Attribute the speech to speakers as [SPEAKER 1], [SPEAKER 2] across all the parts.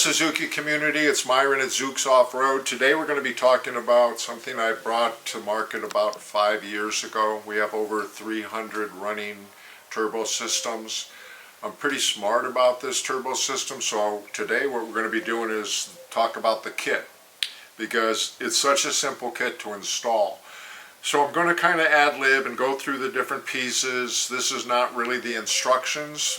[SPEAKER 1] Suzuki community, it's Myron at Zuk's Off-Road. Today we're going to be talking about something I brought to market about 5 years ago. We have over 300 running turbo systems. I'm pretty smart about this turbo system, so today what we're going to be doing is talk about the kit, because it's such a simple kit to install. So I'm going to kind of ad-lib and go through the different pieces. This is not really the instructions,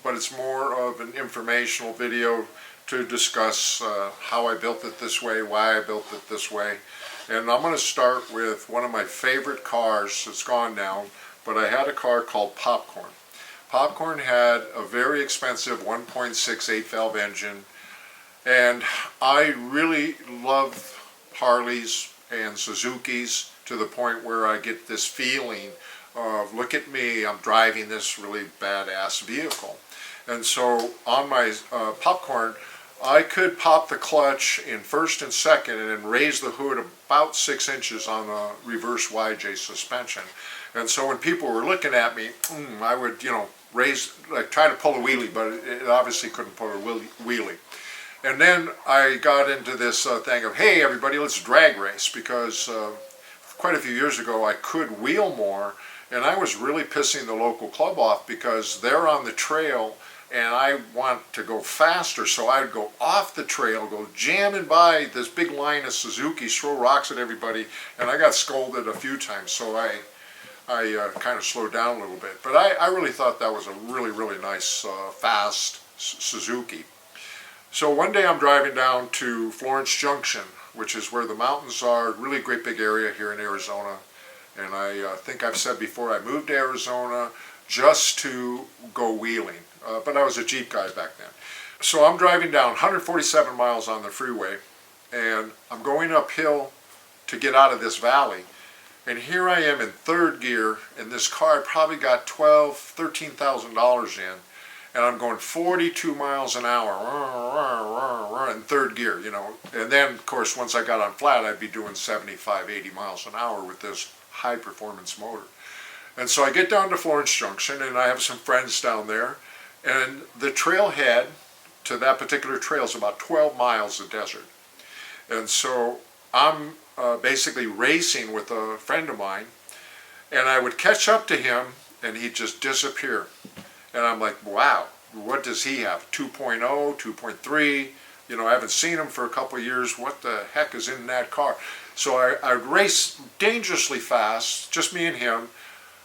[SPEAKER 1] but it's more of an informational video to discuss how I built it this way, why I built it this way. And I'm going to start with one of my favorite cars. It's gone now, but I had a car called Popcorn. Popcorn had a very expensive 1.6 8-valve engine, and I really love Harleys and Suzukis to the point where I get this feeling of, look at me, I'm driving this really badass vehicle. And so on my Popcorn, I could pop the clutch in first and second and then raise the hood about 6 inches on a reverse YJ suspension. And so when people were looking at me, I would, raise, like try to pull a wheelie, but it obviously couldn't pull a wheelie. And then I got into this thing of, hey everybody, let's drag race, because quite a few years ago I could wheel more, and I was really pissing the local club off because they're on the trail and I want to go faster, so I'd go off the trail, go jamming by this big line of Suzuki, throw rocks at everybody, and I got scolded a few times, so I kind of slowed down a little bit. But I really thought that was a really, really nice, fast Suzuki. So one day I'm driving down to Florence Junction, which is where the mountains are, really great big area here in Arizona. And I think I've said before, I moved to Arizona just to go wheeling. But I was a Jeep guy back then. So I'm driving down 147 miles on the freeway, and I'm going uphill to get out of this valley. And here I am in third gear, and this car probably got $12,000, $13,000 in. And I'm going 42 miles an hour in third gear, And then, of course, once I got on flat, I'd be doing 75, 80 miles an hour with this high-performance motor. And so I get down to Florence Junction, and I have some friends down there. And the trailhead to that particular trail is about 12 miles of desert. And so I'm basically racing with a friend of mine, and I would catch up to him, and he'd just disappear. And I'm like, wow, what does he have? 2.0, 2.3? I haven't seen him for a couple of years. What the heck is in that car? So I race dangerously fast, just me and him,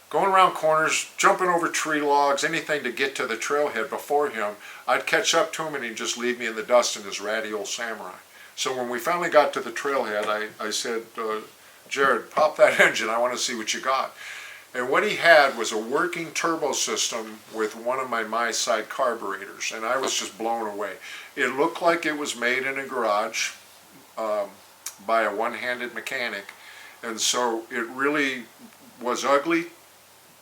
[SPEAKER 1] going around corners, jumping over tree logs, anything to get to the trailhead before him. I'd catch up to him and he'd just leave me in the dust in his ratty old Samurai. So when we finally got to the trailhead, I said, Jared, pop that engine, I want to see what you got. And what he had was a working turbo system with one of my side carburetors, and I was just blown away. It looked like it was made in a garage by a one-handed mechanic, and so it really was ugly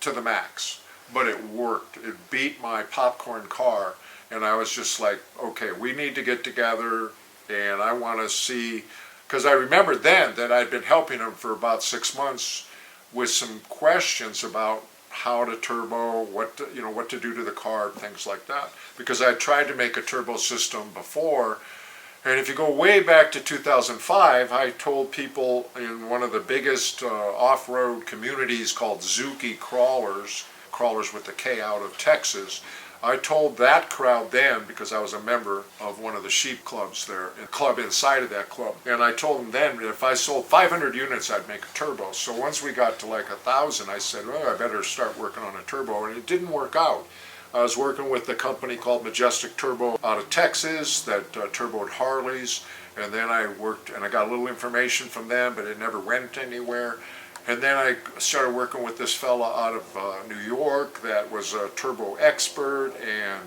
[SPEAKER 1] to the max, but it worked. It beat my Popcorn car, and I was just like, okay, we need to get together, and I want to see, because I remembered then that I'd been helping him for about 6 months with some questions about how to turbo, what to do to the carb, things like that. Because I tried to make a turbo system before, and if you go way back to 2005, I told people in one of the biggest off-road communities called Suzuki Crawlers with the K, out of Texas. I told that crowd then, because I was a member of one of the sheep clubs there, a club inside of that club, and I told them then if I sold 500 units, I'd make a turbo. So once we got to like 1,000, I said, well, I better start working on a turbo, and it didn't work out. I was working with a company called Majestic Turbo out of Texas that turboed Harleys, and then I worked, and I got a little information from them, but it never went anywhere. And then I started working with this fella out of New York that was a turbo expert, and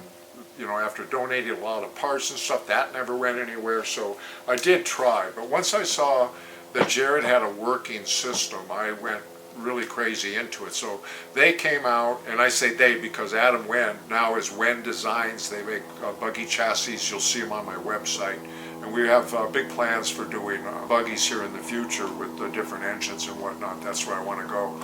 [SPEAKER 1] after donating a lot of parts and stuff, that never went anywhere. So I did try, but once I saw that Jared had a working system, I went really crazy into it. So they came out, and I say they because Adam Wen now is Wen Designs. They make buggy chassis. You'll see them on my website. And we have big plans for doing buggies here in the future with the different engines and whatnot. That's where I want to go.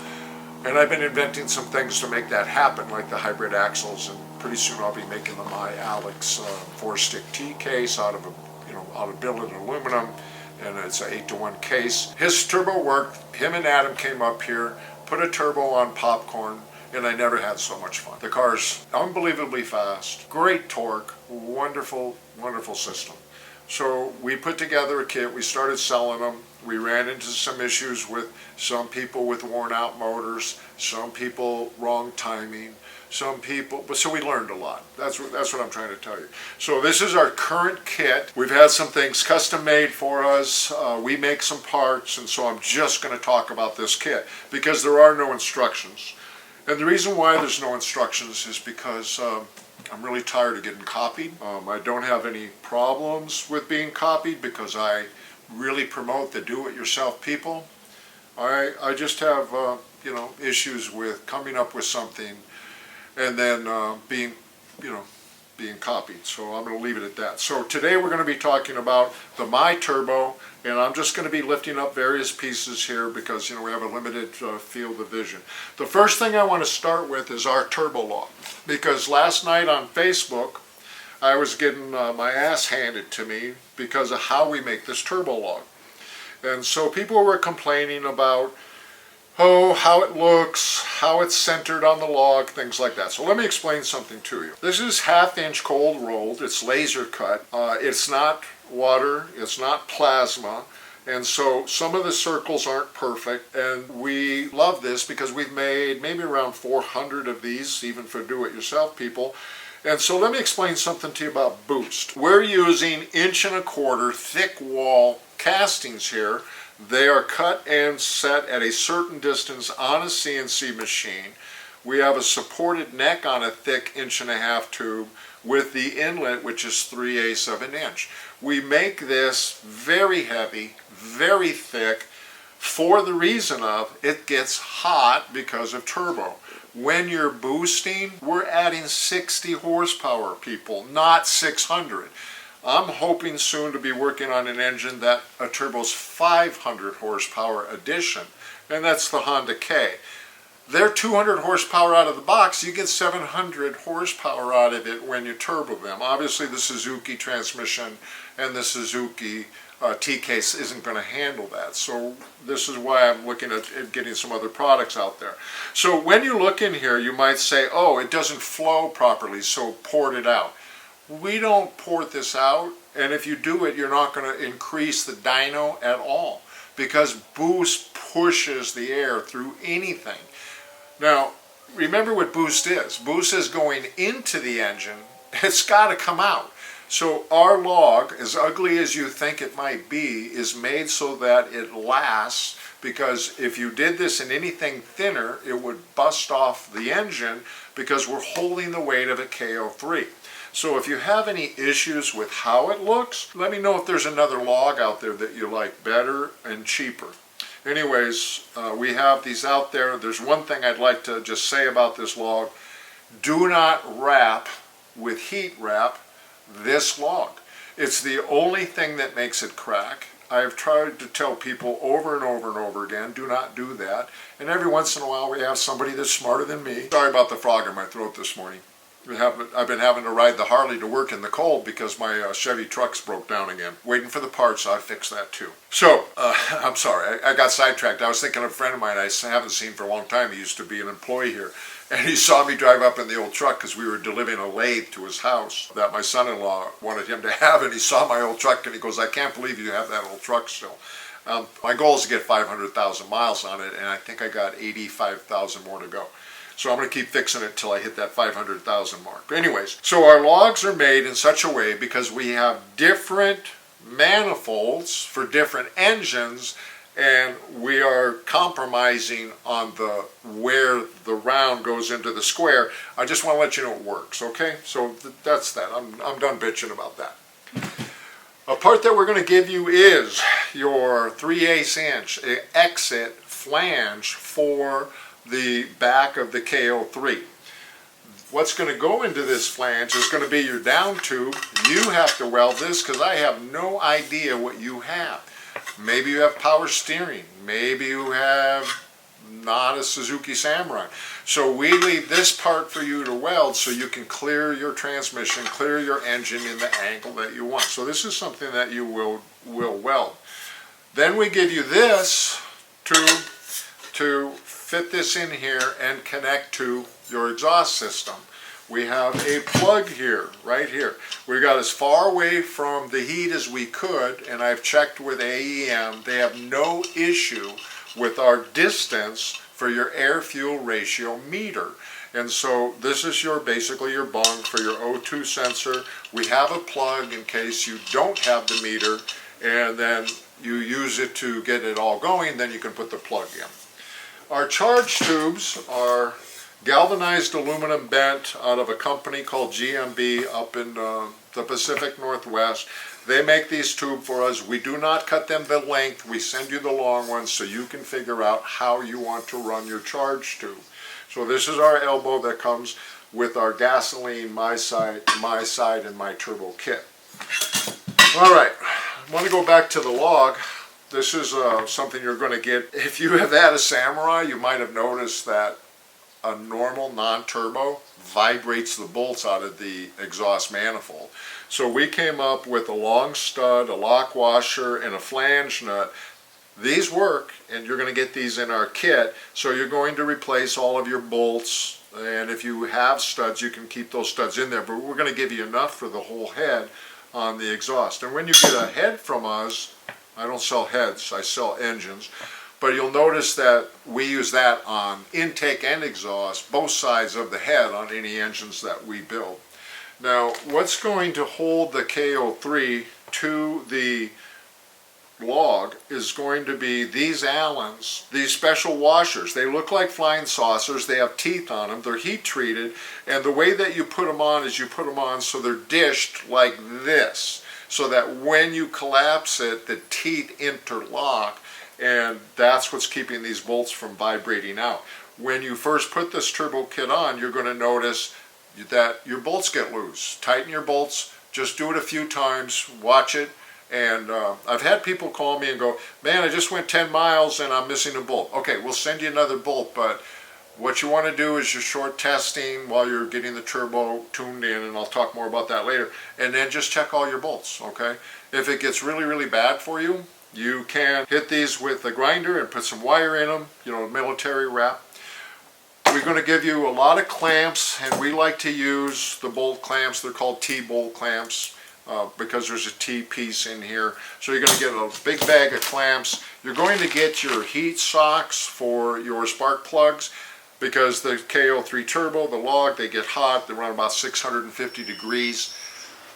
[SPEAKER 1] And I've been inventing some things to make that happen, like the hybrid axles pretty soon I'll be making the My Alex 4-stick T case out of billet aluminum, and it's an 8-to-1 case. His turbo worked. Him and Adam came up here, put a turbo on popcorn, and I never had so much fun. The car's unbelievably fast, great torque, wonderful, wonderful system. So we put together a kit, we started selling them. We ran into some issues with some people with worn out motors, some people wrong timing, some people, but so we learned a lot. That's what I'm trying to tell you. So this is our current kit. We've had some things custom made for us. We make some parts, and so I'm just going to talk about this kit because there are no instructions. And the reason why there's no instructions is because I'm really tired of getting copied. I don't have any problems with being copied because I really promote the do-it-yourself people. I just have issues with coming up with something and then being copied. So I'm going to leave it at that. So today we're going to be talking about the My Turbo, and I'm just going to be lifting up various pieces here because we have a limited field of vision. The first thing I want to start with is our turbo log, because last night on Facebook I was getting my ass handed to me because of how we make this turbo log. And so people were complaining about how it looks, how it's centered on the log, things like that. So let me explain something to you. This is 1/2-inch cold rolled, it's laser cut, it's not water, it's not plasma, and so some of the circles aren't perfect, and we love this because we've made maybe around 400 of these, even for do-it-yourself people. And so let me explain something to you about Boost. We're using 1.25" thick wall castings here. They are cut and set at a certain distance on a CNC machine. We have a supported neck on a thick 1.5" tube with the inlet, which is 3/8 of an inch. We make this very heavy, very thick, for the reason of it gets hot because of turbo. When you're boosting, we're adding 60 horsepower, people, not 600. I'm hoping soon to be working on an engine that a turbo's 500 horsepower addition, and that's the Honda K. They're 200 horsepower out of the box. You get 700 horsepower out of it when you turbo them. Obviously the Suzuki transmission and the Suzuki T-case isn't going to handle that. So this is why I'm looking at getting some other products out there. So when you look in here, you might say, oh, it doesn't flow properly, so port it out. We don't port this out, and if you do it, you're not going to increase the dyno at all because Boost pushes the air through anything. Now, remember what Boost is. Boost is going into the engine. It's got to come out. So our log, as ugly as you think it might be, is made so that it lasts, because if you did this in anything thinner, it would bust off the engine because we're holding the weight of a KO3. So if you have any issues with how it looks, let me know if there's another log out there that you like better and cheaper. Anyways, we have these out there. There's one thing I'd like to just say about this log. Do not wrap with heat wrap this log. It's the only thing that makes it crack. I've tried to tell people over and over and over again, do not do that. And every once in a while we have somebody that's smarter than me. Sorry about the frog in my throat this morning. I've been having to ride the Harley to work in the cold because my Chevy trucks broke down again. Waiting for the parts, so I fixed that too. So, I'm sorry, I got sidetracked. I was thinking of a friend of mine I haven't seen for a long time. He used to be an employee here. And he saw me drive up in the old truck because we were delivering a lathe to his house that my son-in-law wanted him to have. And he saw my old truck and he goes, I can't believe you have that old truck still. My goal is to get 500,000 miles on it, and I think I got 85,000 more to go. So I'm going to keep fixing it till I hit that 500,000 mark. Anyways, so our logs are made in such a way because we have different manifolds for different engines, and we are compromising on where the round goes into the square. I just want to let you know it works, okay? So that's that. I'm done bitching about that. A part that we're going to give you is your 3/8 inch exit flange for the back of the KO3. What's going to go into this flange is going to be your down tube. You have to weld this because I have no idea what you have. Maybe you have power steering. Maybe you have not a Suzuki Samurai. So we leave this part for you to weld so you can clear your transmission, clear your engine in the angle that you want. So this is something that you will weld. Then we give you this to fit this in here and connect to your exhaust system. We have a plug here, right here. We got as far away from the heat as we could, and I've checked with AEM. They have no issue with our distance for your air-fuel ratio meter. And so this is basically your bung for your O2 sensor. We have a plug in case you don't have the meter, and then you use it to get it all going, then you can put the plug in. Our charge tubes are galvanized aluminum bent out of a company called GMB up in the Pacific Northwest. They make these tubes for us. We do not cut them the length. We send you the long ones so you can figure out how you want to run your charge tube. So this is our elbow that comes with our gasoline, my side, and my turbo kit. All right, I want to go back to the log. This is something you're going to get. If you have had a Samurai, you might have noticed that a normal non-turbo vibrates the bolts out of the exhaust manifold. So we came up with a long stud, a lock washer, and a flange nut. These work, and you're going to get these in our kit. So you're going to replace all of your bolts, and if you have studs, you can keep those studs in there, but we're going to give you enough for the whole head on the exhaust. And when you get a head from us, I don't sell heads, I sell engines. But you'll notice that we use that on intake and exhaust, both sides of the head on any engines that we build. Now, what's going to hold the KO3 to the log is going to be these Allens, these special washers. They look like flying saucers. They have teeth on them. They're heat treated. And the way that you put them on is you put them on so they're dished like this, so that when you collapse it, the teeth interlock. And that's what's keeping these bolts from vibrating out. When you first put this turbo kit on, you're going to notice that your bolts get loose. Tighten your bolts, just do it a few times, watch it. And I've had people call me and go, man, I just went 10 miles and I'm missing a bolt. Okay, we'll send you another bolt, but what you want to do is your short testing while you're getting the turbo tuned in, and I'll talk more about that later, and then just check all your bolts, okay? If it gets really, really bad for you, you can hit these with a grinder and put some wire in them, you know, military wrap. We're going to give you a lot of clamps, and we like to use the bolt clamps. They're called T-bolt clamps because there's a T piece in here. So you're going to get a big bag of clamps. You're going to get your heat socks for your spark plugs because the KO3 turbo, the log, they get hot. They run about 650 degrees.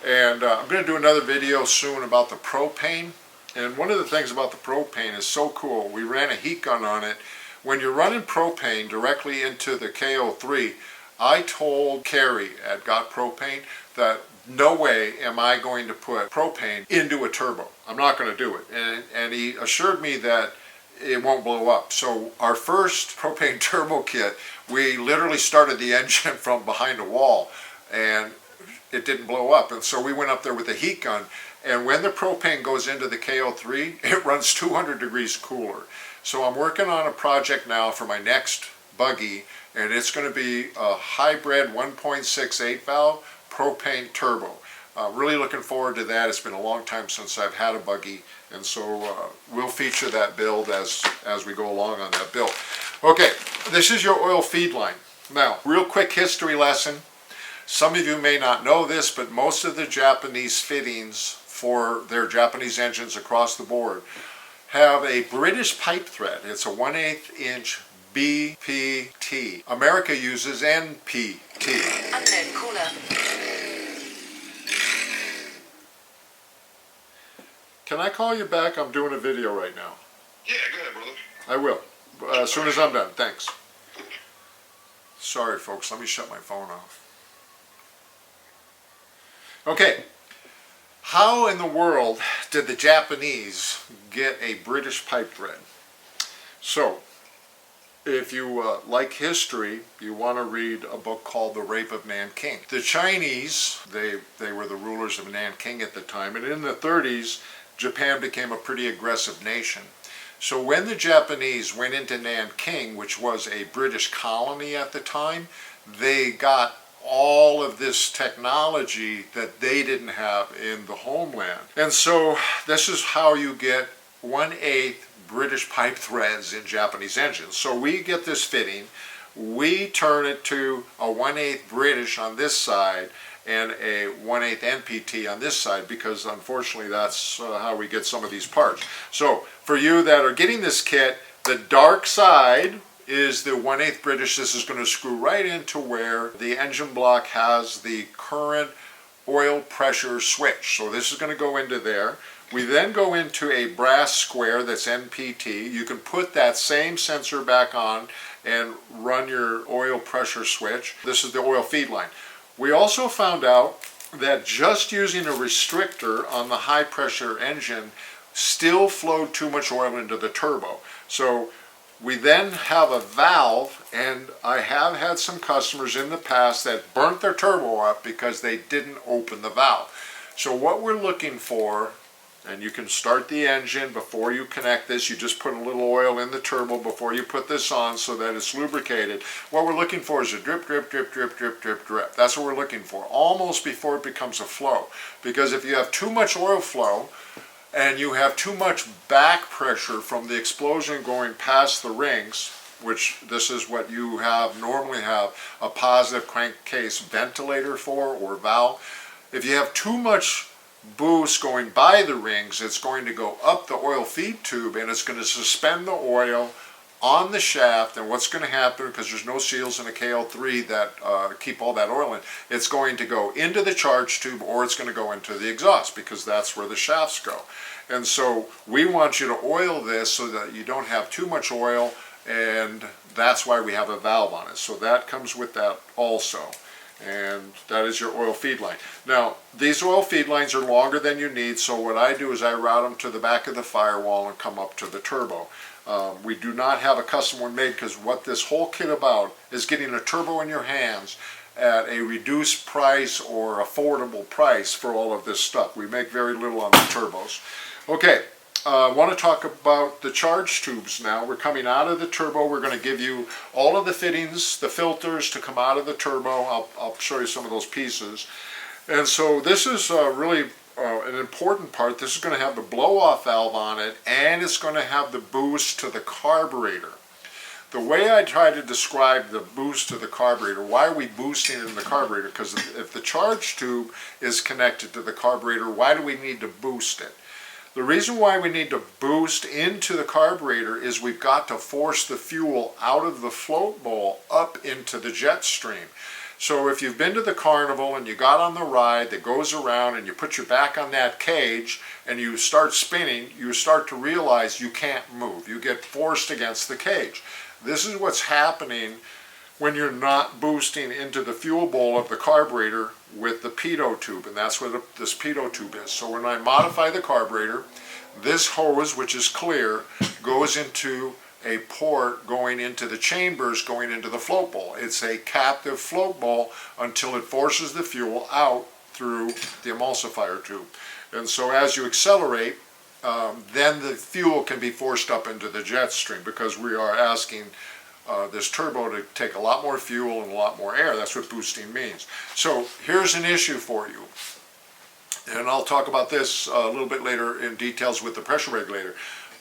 [SPEAKER 1] And I'm going to do another video soon about the propane. And one of the things about the propane is so cool. We ran a heat gun on it. When you're running propane directly into the KO3, I told Kerry at Got Propane that no way am I going to put propane into a turbo. I'm not going to do it. And he assured me that it won't blow up. So our first propane turbo kit, we literally started the engine from behind a wall and it didn't blow up. And so we went up there with a heat gun. And when the propane goes into the KO3, it runs 200 degrees cooler. So I'm working on a project now for my next buggy, and it's going to be a hybrid 1.68 valve propane turbo. Really looking forward to that. It's been a long time since I've had a buggy, and so we'll feature that build as we go along on that build. Okay, this is your oil feed line. Now, real quick history lesson. Some of you may not know this, but most of the Japanese fittings for their Japanese engines across the board have a British pipe thread. It's a 1/8 inch BPT. America uses NPT.
[SPEAKER 2] Unknown caller.
[SPEAKER 1] Can I call you back? I'm doing a video right now.
[SPEAKER 3] Yeah, go ahead, brother.
[SPEAKER 1] I will. As soon as I'm done. Thanks. Sorry, folks. Let me shut my phone off. Okay. How in the world did the Japanese get a British pipe thread? So, if you like history, you want to read a book called The Rape of Nanking. The Chinese, they were the rulers of Nanking at the time, and in the 30s, Japan became a pretty aggressive nation. So when the Japanese went into Nanking, which was a British colony at the time, they got all of this technology that they didn't have in the homeland. And so this is how you get 1/8 British pipe threads in Japanese engines. So we get this fitting, we turn it to a 1/8 British on this side and a 1/8 NPT on this side, because unfortunately that's how we get some of these parts. So for you that are getting this kit, the dark side is the 1/8 British. This is going to screw right into where the engine block has the current oil pressure switch. So this is going to go into there. We then go into a brass square that's NPT. You can put that same sensor back on and run your oil pressure switch. This is the oil feed line. We also found out that just using a restrictor on the high pressure engine still flowed too much oil into the turbo. So we then have a valve, and I have had some customers in the past that burnt their turbo up because they didn't open the valve. So what we're looking for, and you can start the engine before you connect this, you just put a little oil in the turbo before you put this on so that it's lubricated. What we're looking for is a drip, drip, drip, drip, drip, drip, drip. That's what we're looking for, almost before it becomes a flow. Because if you have too much oil flow, and you have too much back pressure from the explosion going past the rings, which this is what you normally have a positive crankcase ventilator for, or valve. If you have too much boost going by the rings, it's going to go up the oil feed tube and it's going to suspend the oil on the shaft. And what's going to happen, because there's no seals in a KL3 that keep all that oil in, it's going to go into the charge tube, or it's going to go into the exhaust, because that's where the shafts go. And so we want you to oil this so that you don't have too much oil, and that's why we have a valve on it. So that comes with that also. And that is your oil feed line. Now, these oil feed lines are longer than you need, so what I do is I route them to the back of the firewall and come up to the turbo. We do not have a custom one made, because what this whole kit about is getting a turbo in your hands at a reduced price or affordable price for all of this stuff. We make very little on the turbos. Okay, I want to talk about the charge tubes now. We're coming out of the turbo. We're going to give you all of the fittings, the filters to come out of the turbo. I'll show you some of those pieces. And so this is really an important part. This is going to have the blow-off valve on it, and it's going to have the boost to the carburetor. The way I try to describe the boost to the carburetor, why are we boosting in the carburetor? Because if the charge tube is connected to the carburetor, why do we need to boost it? The reason why we need to boost into the carburetor is we've got to force the fuel out of the float bowl up into the jet stream. So if you've been to the carnival and you got on the ride that goes around and you put your back on that cage and you start spinning, you start to realize you can't move. You get forced against the cage. This is what's happening when you're not boosting into the fuel bowl of the carburetor with the pitot tube, and that's what this pitot tube is. So when I modify the carburetor, this hose, which is clear, goes into a port going into the chambers, going into the float bowl. It's a captive float bowl until it forces the fuel out through the emulsifier tube. And so as you accelerate, then the fuel can be forced up into the jet stream, because we are asking this turbo to take a lot more fuel and a lot more air. That's what boosting means. So here's an issue for you, and I'll talk about this a little bit later in details with the pressure regulator.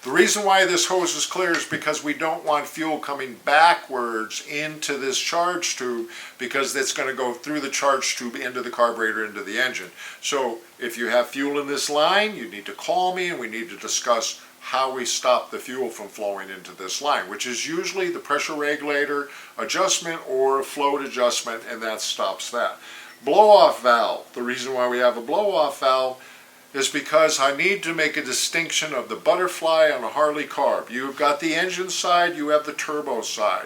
[SPEAKER 1] The reason why this hose is clear is because we don't want fuel coming backwards into this charge tube, because it's going to go through the charge tube into the carburetor, into the engine. So if you have fuel in this line, you need to call me and we need to discuss how we stop the fuel from flowing into this line, which is usually the pressure regulator adjustment or a float adjustment, and that stops that. Blow-off valve. The reason why we have a blow-off valve is because I need to make a distinction of the butterfly on a Harley carb. You've got the engine side, you have the turbo side.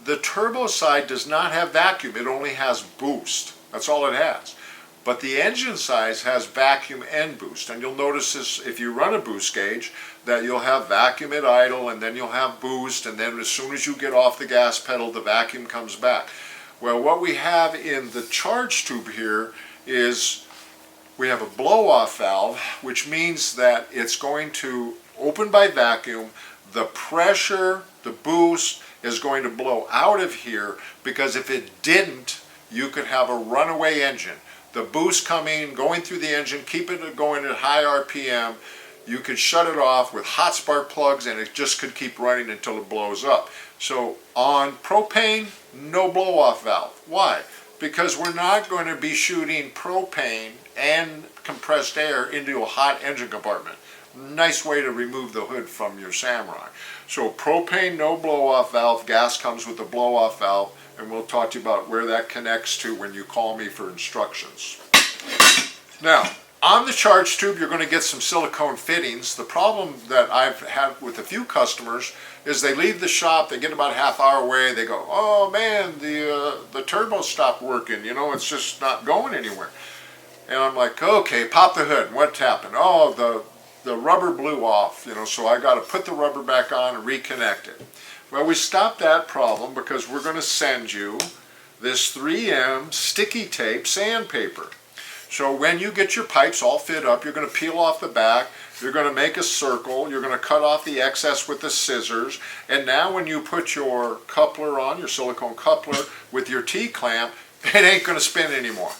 [SPEAKER 1] The turbo side does not have vacuum, it only has boost. That's all it has. But the engine side has vacuum and boost. And you'll notice this if you run a boost gauge, that you'll have vacuum at idle, and then you'll have boost, and then as soon as you get off the gas pedal, the vacuum comes back. Well, what we have in the charge tube here is we have a blow-off valve, which means that it's going to open by vacuum, the pressure, the boost is going to blow out of here, because if it didn't, you could have a runaway engine. The boost going through the engine, keep it going at high RPM. You could shut it off with hot spark plugs and it just could keep running until it blows up. So on propane, no blow off valve. Why? Because we're not going to be shooting propane and compressed air into a hot engine compartment. Nice way to remove the hood from your Samurai. So propane, no blow off valve. Gas comes with a blow off valve, and we'll talk to you about where that connects to when you call me for instructions. Now, on the charge tube, you're going to get some silicone fittings. The problem that I've had with a few customers is they leave the shop, they get about a half hour away, they go, oh man, the turbo stopped working, it's just not going anywhere. And I'm like, okay, pop the hood. What happened? Oh, the rubber blew off, so I got to put the rubber back on and reconnect it. Well, we stopped that problem because we're going to send you this 3M sticky tape sandpaper. So when you get your pipes all fit up, you're going to peel off the back, you're going to make a circle, you're going to cut off the excess with the scissors, and now when you put your coupler on, your silicone coupler, with your T-clamp, it ain't going to spin anymore.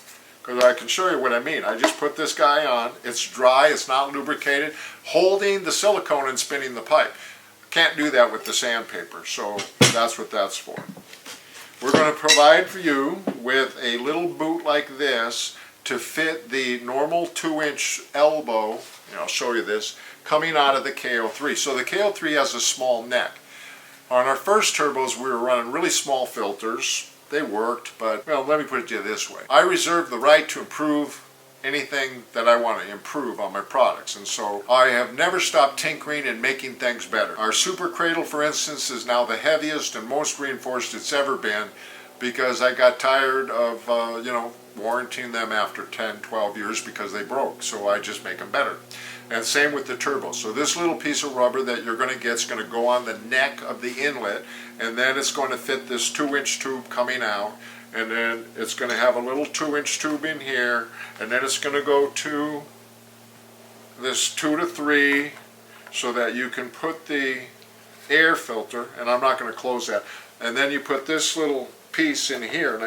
[SPEAKER 1] Because I can show you what I mean. I just put this guy on, it's dry, it's not lubricated, holding the silicone and spinning the pipe. Can't do that with the sandpaper, so that's what that's for. We're going to provide for you with a little boot like this to fit the normal 2-inch elbow, I'll show you this, coming out of the KO3. So the KO3 has a small neck. On our first turbos, we were running really small filters. They worked, but, well, let me put it to you this way. I reserve the right to improve anything that I want to improve on my products, and so I have never stopped tinkering and making things better. Our Super Cradle, for instance, is now the heaviest and most reinforced it's ever been, because I got tired of, warranting them after 10, 12 years because they broke, so I just make them better. And same with the turbo. So this little piece of rubber that you're going to get is going to go on the neck of the inlet, and then it's going to fit this 2-inch tube coming out, and then it's going to have a little 2-inch tube in here, and then it's going to go to this 2 to 3 so that you can put the air filter, and I'm not going to close that, and then you put this little piece in here, and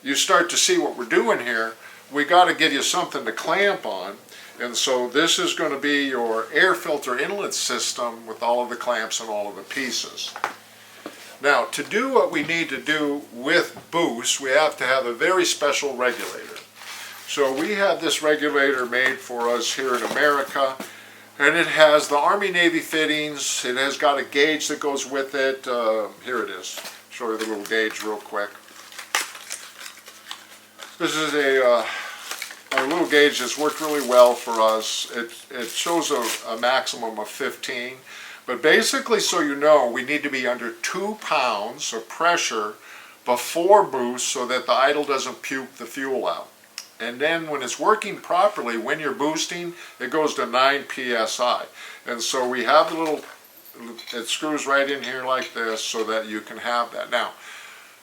[SPEAKER 1] you start to see what we're doing here. We got to give you something to clamp on. And so this is going to be your air filter inlet system with all of the clamps and all of the pieces. Now, to do what we need to do with boost, we have to have a very special regulator. So we have this regulator made for us here in America, and it has the Army-Navy fittings. It has got a gauge that goes with it. Here it is. Show you the little gauge real quick. This is a little gauge that's worked really well for us. It shows a maximum of 15, but basically, so you know, we need to be under 2 pounds of pressure before boost so that the idle doesn't puke the fuel out. And then when it's working properly, when you're boosting, it goes to 9 psi. And so we have the little, it screws right in here like this so that you can have that. Now,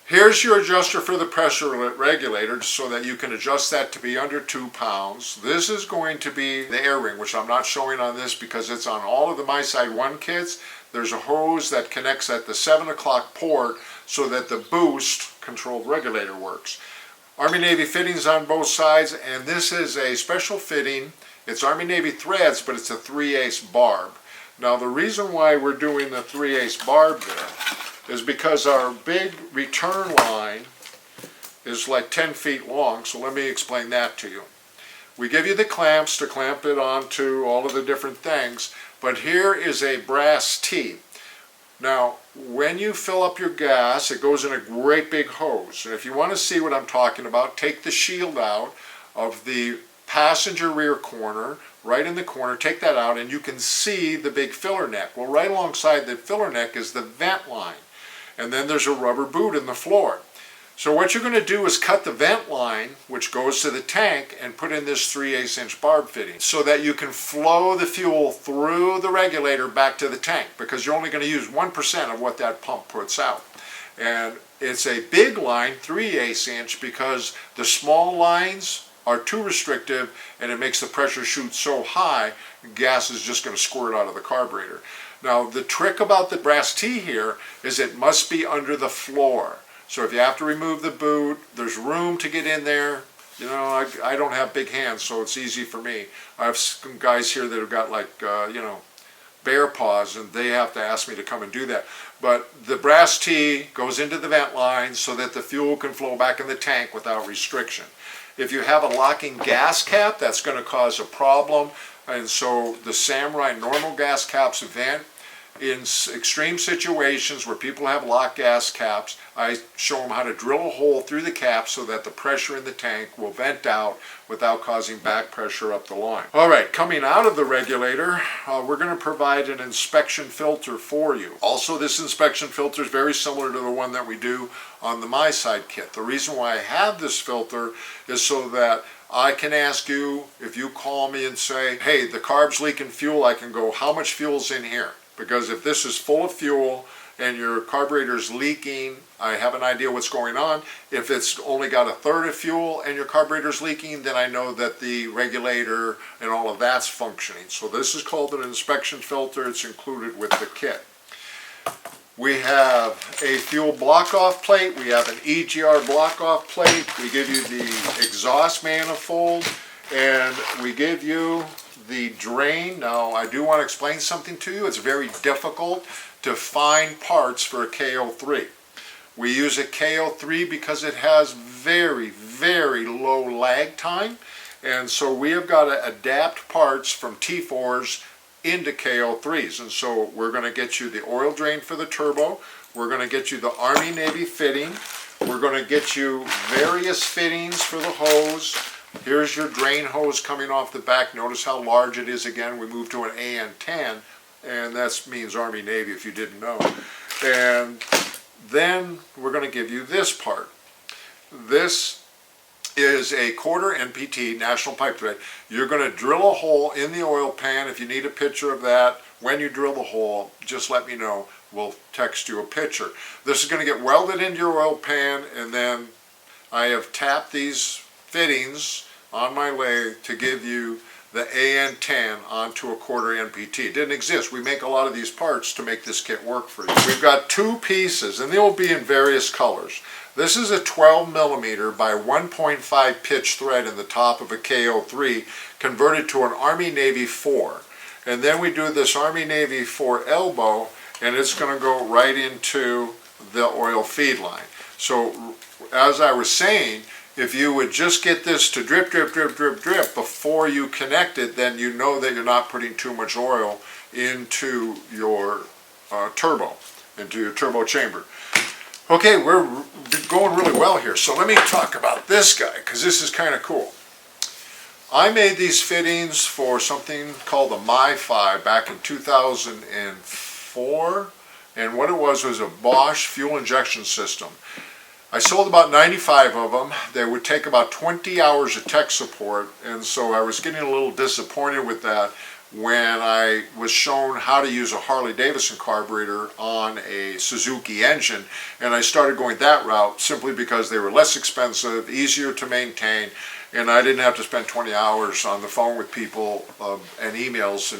[SPEAKER 1] here's your adjuster for the pressure regulator so that you can adjust that to be under 2 pounds. This is going to be the air ring, which I'm not showing on this because it's on all of the My Side 1 kits. There's a hose that connects at the 7 o'clock port so that the boost controlled regulator works. Army-Navy fittings on both sides, and this is a special fitting. It's Army-Navy threads, but it's a 3/8 barb. Now the reason why we're doing the 3/8 barb there is because our big return line is like 10 feet long, so let me explain that to you. We give you the clamps to clamp it onto all of the different things, but here is a brass T. Now, when you fill up your gas, it goes in a great big hose. And if you want to see what I'm talking about, take the shield out of the passenger rear corner, right in the corner, take that out, and you can see the big filler neck. Well, right alongside the filler neck is the vent line. And then there's a rubber boot in the floor. So what you're going to do is cut the vent line, which goes to the tank, and put in this 3/8 inch barb fitting so that you can flow the fuel through the regulator back to the tank, because you're only going to use 1% of what that pump puts out. And it's a big line, 3/8 inch, because the small lines are too restrictive and it makes the pressure shoot so high, gas is just going to squirt out of the carburetor. Now the trick about the brass T here is it must be under the floor. So if you have to remove the boot, there's room to get in there. You know, I don't have big hands, so it's easy for me. I have some guys here that have got like, you know, bear paws, and they have to ask me to come and do that. But the brass T goes into the vent line so that the fuel can flow back in the tank without restriction. If you have a locking gas cap, that's going to cause a problem. And so the Samurai normal gas caps vent. In extreme situations where people have locked gas caps, I show them how to drill a hole through the cap so that the pressure in the tank will vent out without causing back pressure up the line. All right, coming out of the regulator, we're going to provide an inspection filter for you. Also, this inspection filter is very similar to the one that we do on the My Side kit. The reason why I have this filter is so that I can ask you, if you call me and say, hey, the carb's leaking fuel, I can go, how much fuel's in here? Because if this is full of fuel and your carburetor's leaking, I have an idea what's going on. If it's only got a third of fuel and your carburetor's leaking, then I know that the regulator and all of that's functioning. So this is called an inspection filter. It's included with the kit. We have a fuel block-off plate. We have an EGR block-off plate. We give you the exhaust manifold, and we give you the drain. Now, I do want to explain something to you. It's very difficult to find parts for a KO3. We use a KO3 because it has very, very low lag time, and so we have got to adapt parts from T4s into KO3s. And so we're going to get you the oil drain for the turbo. We're going to get you the Army Navy fitting. We're going to get you various fittings for the hose. Here's your drain hose coming off the back. Notice how large it is again. We moved to an AN10, and that means Army Navy if you didn't know. And then we're going to give you this part. This is a 1/4 NPT, National Pipe Thread. You're going to drill a hole in the oil pan. If you need a picture of that, when you drill the hole, just let me know. We'll text you a picture. This is going to get welded into your oil pan, and then I have tapped these fittings on my lathe to give you the AN10 onto a 1/4 NPT. It didn't exist. We make a lot of these parts to make this kit work for you. We've got 2 pieces, and they will be in various colors. This is a 12 millimeter by 1.5 pitch thread in the top of a KO3 converted to an Army Navy 4. And then we do this Army Navy 4 elbow, and it's going to go right into the oil feed line. So as I was saying, if you would just get this to drip, drip, drip, drip, drip before you connect it, then you know that you're not putting too much oil into your turbo, into your turbo chamber. Okay, we're going really well here. So let me talk about this guy, because this is kind of cool. I made these fittings for something called the MiFi back in 2004, and what it was a Bosch fuel injection system. I sold about 95 of them. They would take about 20 hours of tech support, and so I was getting a little disappointed with that when I was shown how to use a Harley-Davidson carburetor on a Suzuki engine, and I started going that route simply because they were less expensive, easier to maintain, and I didn't have to spend 20 hours on the phone with people and emails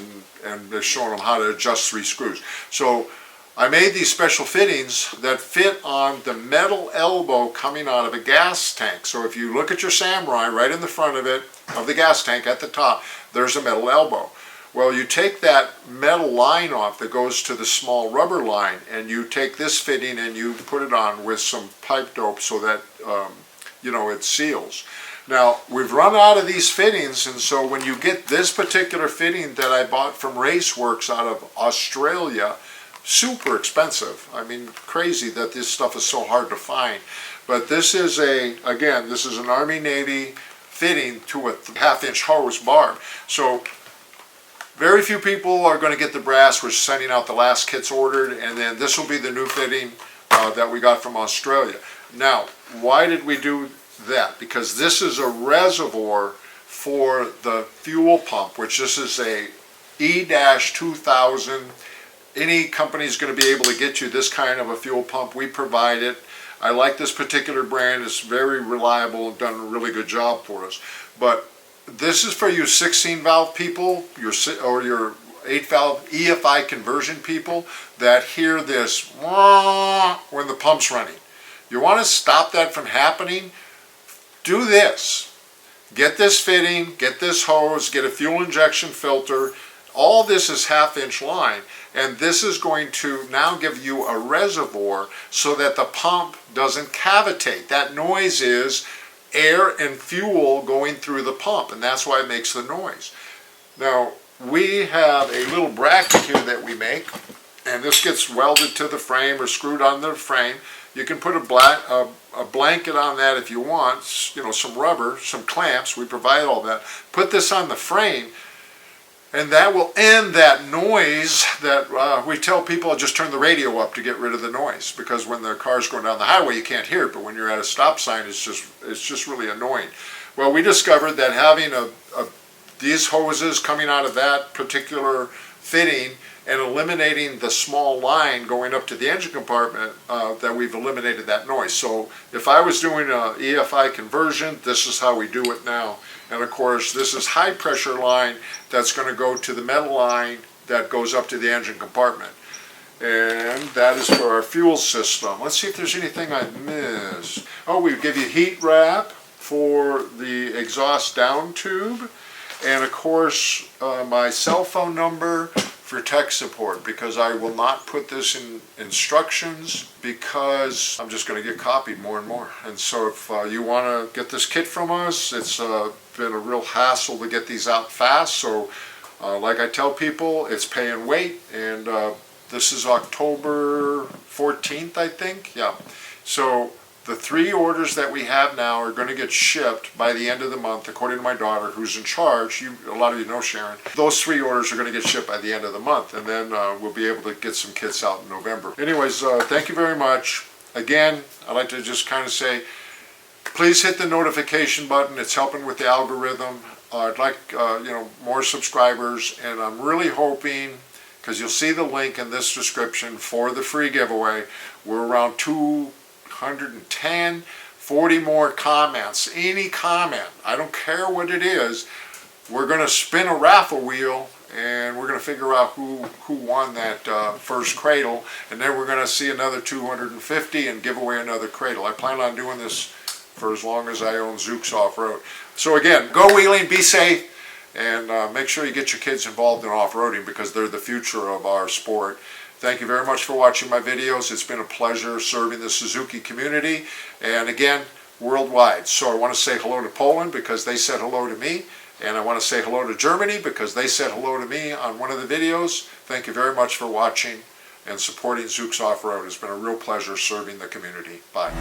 [SPEAKER 1] and showing them how to adjust 3 screws. So I made these special fittings that fit on the metal elbow coming out of a gas tank. So if you look at your Samurai, right in the front of it, of the gas tank at the top, there's a metal elbow. Well, you take that metal line off that goes to the small rubber line, and you take this fitting and you put it on with some pipe dope so that, you know, it seals. Now, we've run out of these fittings, and so when you get this particular fitting that I bought from Raceworks out of Australia, super expensive. I mean, crazy that this stuff is so hard to find. But this is again, this is an Army Navy fitting to a 1/2-inch hose barb. So very few people are going to get the brass. We're sending out the last kits ordered, and then this will be the new fitting that we got from Australia. Now, why did we do that? Because this is a reservoir for the fuel pump, which this is a E-2000. Any company is going to be able to get you this kind of a fuel pump. We provide it. I like this particular brand. It's very reliable and done a really good job for us. But this is for you 16 valve people, your 8-valve EFI conversion people that hear this when the pump's running. You want to stop that from happening? Do this. Get this fitting, get this hose, get a fuel injection filter. All this is 1/2-inch line, and this is going to now give you a reservoir so that the pump doesn't cavitate. That noise is air and fuel going through the pump, and that's why it makes the noise. Now, we have a little bracket here that we make, and this gets welded to the frame or screwed on the frame. You can put a blanket on that if you want, you know, some rubber, some clamps. We provide all that. Put this on the frame, and that will end that noise that we tell people just turn the radio up to get rid of the noise, because when the car's going down the highway you can't hear it, but when you're at a stop sign it's just really annoying. Well, we discovered that having these hoses coming out of that particular fitting and eliminating the small line going up to the engine compartment, that we've eliminated that noise. So if I was doing a EFI conversion, this is how we do it now. And of course, this is high pressure line that's going to go to the metal line that goes up to the engine compartment. And that is for our fuel system. Let's see if there's anything I missed. Oh, we give you heat wrap for the exhaust down tube. And of course, my cell phone number for tech support, because I will not put this in instructions because I'm just going to get copied more and more. And so if you want to get this kit from us, it's been a real hassle to get these out fast. So like I tell people, it's pay and wait. And this is October 14th, I think. Yeah. So the 3 orders that we have now are going to get shipped by the end of the month, according to my daughter, who's in charge. A lot of you know Sharon. Those 3 orders are going to get shipped by the end of the month, and then we'll be able to get some kits out in November. Anyways, thank you very much. Again, I'd like to just kind of say, please hit the notification button. It's helping with the algorithm. I'd like more subscribers, and I'm really hoping, because you'll see the link in this description for the free giveaway. We're around 210, 40 more comments. Any comment, I don't care what it is, we're going to spin a raffle wheel and we're going to figure out who won that first cradle, and then we're going to see another 250 and give away another cradle. I plan on doing this for as long as I own Zuk's Off-Road. So again, go wheeling, be safe, and make sure you get your kids involved in off-roading, because they're the future of our sport. Thank you very much for watching my videos. It's been a pleasure serving the Suzuki community, and again, worldwide. So I want to say hello to Poland because they said hello to me, and I want to say hello to Germany because they said hello to me on one of the videos. Thank you very much for watching and supporting Zuk's Off-Road. It's been a real pleasure serving the community. Bye.